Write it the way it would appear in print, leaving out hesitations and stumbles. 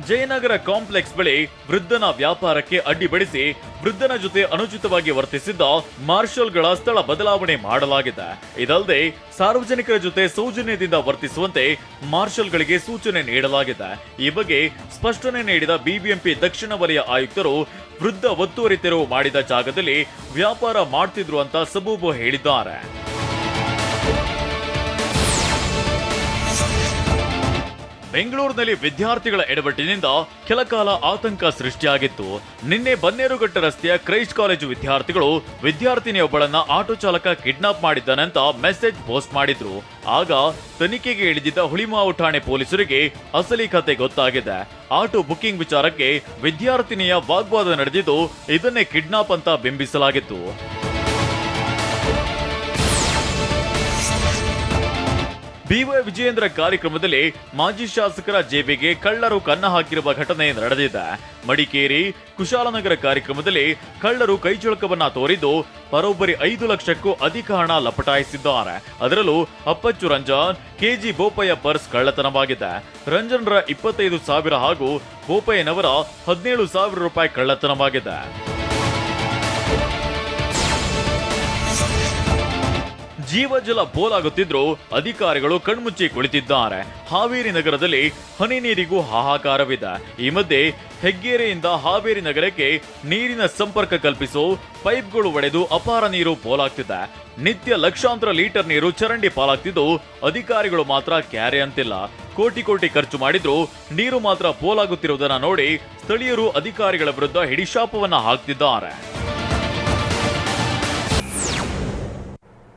Jayanagar complex ಬಳಿ ವೃದ್ಧನ ವ್ಯಾಪಾರಕ್ಕೆ ಅಡ್ಡಿಪಡಿಸಿ ವೃದ್ಧನ ಜೊತೆ ಅನುಚಿತವಾಗಿ ವರ್ತಿಸಿದ್ದ ಮಾರ್ಷಲ್ಗಳ ಸ್ಥಳ ಬದಲಾವಣೆ ಮಾಡಲಾಗಿದೆ. ಇದಲ್ಲದೆ ಸಾರ್ವಜನಿಕರ ಜೊತೆ ಸೌಜನ್ಯದಿಂದ ವರ್ತಿಸುವಂತೆ ಮಾರ್ಷಲ್ಗಳಿಗೆ ಸೂಚನೆ ನೀಡಲಾಗಿದೆ. ಈ ಬಗ್ಗೆ ಸ್ಪಷ್ಟನೆ ನೀಡಿದ ಬಿಬಿಎಂಪಿ ದಕ್ಷಿಣ ವಲಯ ಆಯುಕ್ತರು ವೃದ್ಧ ಒತ್ತುವರಿ ತೆರವು ಮಾಡಿದ ಜಾಗದಲ್ಲಿ ವ್ಯಾಪಾರ ಮಾಡ್ತಿದ್ರು ಅಂತ ಸಬೂಬು ಹೇಳಿದ್ದಾರೆ. ಬೆಂಗಳೂರಿನಲ್ಲಿ ವಿದ್ಯಾರ್ಥಿಗಳ ಎಡವಟ್ಟಿನಿಂದ ಕೆಲಕಾಲ ಆತಂಕ ಸೃಷ್ಟಿಯಾಗಿತ್ತು. ನಿನ್ನೆ ಬನ್ನೇರುಘಟ್ಟ ರಸ್ತೆಯ ಕ್ರೈಸ್ಟ್ ಕಾಲೇಜು ವಿದ್ಯಾರ್ಥಿಗಳು ವಿದ್ಯಾರ್ಥಿನಿಯೊಬ್ಬಳನ್ನ ಆಟೋ ಚಾಲಕ ಕಿಡ್ನಾಪ್ ಮಾಡಿದ್ದಾನೆ ಅಂತ ಮೆಸೇಜ್ ಪೋಸ್ಟ್ ಮಾಡಿದ್ರು. ಆಗ ತನಿಖೆಗೆ ಇಳಿದಿದ್ದ ಹುಳಿಮಾವು ಠಾಣೆ ಪೊಲೀಸರಿಗೆ ಅಸಲಿ ಕತೆ ಗೊತ್ತಾಗಿದೆ. ಆಟೋ ಬುಕಿಂಗ್ ವಿಚಾರಕ್ಕೆ ವಿದ್ಯಾರ್ಥಿನಿಯ ವಾಗ್ವಾದ ನಡೆದಿದ್ದು ಇದನ್ನೇ ಕಿಡ್ನಾಪ್ ಅಂತ ಬಿಂಬಿಸಲಾಗಿತ್ತು. ಬಿವೈ ವಿಜಯೇಂದ್ರ ಕಾರ್ಯಕ್ರಮದಲ್ಲಿ ಮಾಜಿ ಶಾಸಕರ ಜೇಬಿಗೆ ಕಳ್ಳರು ಕನ್ನ ಹಾಕಿರುವ ಘಟನೆ ನಡೆದಿದೆ. ಮಡಿಕೇರಿ ಕುಶಾಲನಗರ ಕಾರ್ಯಕ್ರಮದಲ್ಲಿ ಕಳ್ಳರು ಕೈಚಳಕವನ್ನ ತೋರಿದ್ದು ಬರೋಬ್ಬರಿ 5 ಲಕ್ಷಕ್ಕೂ ಅಧಿಕ ಹಣ ಲಪಟಾಯಿಸಿದ್ದಾರೆ. ಅದರಲ್ಲೂ ಅಪ್ಪಚ್ಚು ರಂಜನ್, ಕೆಜಿ ಬೋಪಯ್ಯ ಪರ್ಸ್ ಕಳ್ಳತನವಾಗಿದೆ. ರಂಜನ್ರ 25,000 ಹಾಗೂ ಬೋಪಯ್ಯನವರ 17,000 ರೂಪಾಯಿ ಕಳ್ಳತನವಾಗಿದೆ. ಜೀವಜಲ ಪೋಲಾಗುತ್ತಿದ್ರೂ ಅಧಿಕಾರಿಗಳು ಕಣ್ಮುಚ್ಚಿ ಕುಳಿತಿದ್ದಾರೆ. ಹಾವೇರಿ ನಗರದಲ್ಲಿ ಹನಿ ನೀರಿಗೂ ಹಾಹಾಕಾರವಿದೆ. ಈ ಮಧ್ಯೆ ಹೆಗ್ಗೇರಿಯಿಂದ ಹಾವೇರಿ ನಗರಕ್ಕೆ ನೀರಿನ ಸಂಪರ್ಕ ಕಲ್ಪಿಸೋ ಪೈಪ್ಗಳು ಒಡೆದು ಅಪಾರ ನೀರು ಪೋಲಾಗ್ತಿದೆ. ನಿತ್ಯ ಲಕ್ಷಾಂತರ ಲೀಟರ್ ನೀರು ಚರಂಡಿ ಪಾಲಾಗ್ತಿದ್ದು ಅಧಿಕಾರಿಗಳು ಮಾತ್ರ ಕ್ಯಾರೆ ಅಂತಿಲ್ಲ. ಕೋಟಿ ಕೋಟಿ ಖರ್ಚು ಮಾಡಿದ್ರೂ ನೀರು ಮಾತ್ರ ಪೋಲಾಗುತ್ತಿರುವುದನ್ನ ನೋಡಿ ಸ್ಥಳೀಯರು ಅಧಿಕಾರಿಗಳ ವಿರುದ್ಧ ಹಿಡಿಶಾಪವನ್ನ ಹಾಕ್ತಿದ್ದಾರೆ.